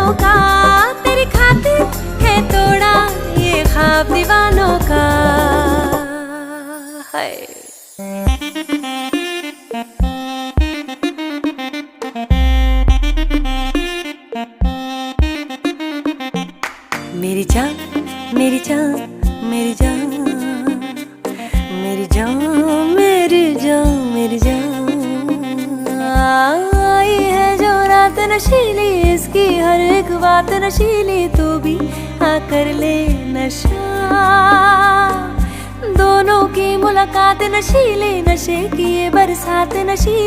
दीवानों का, तेरी खातिर है तोड़ा ये ख्वाब दीवानों का। हाय मेरी जान मेरी जान मेरी जान मेरी जान मेरी जान मेरी जान, आई है जो रात नशीली, इसकी हर एक बात नशीली, तू भी आकर ले नशा। दोनों की मुलाकात नशीली, नशे की ये बरसात नशीली।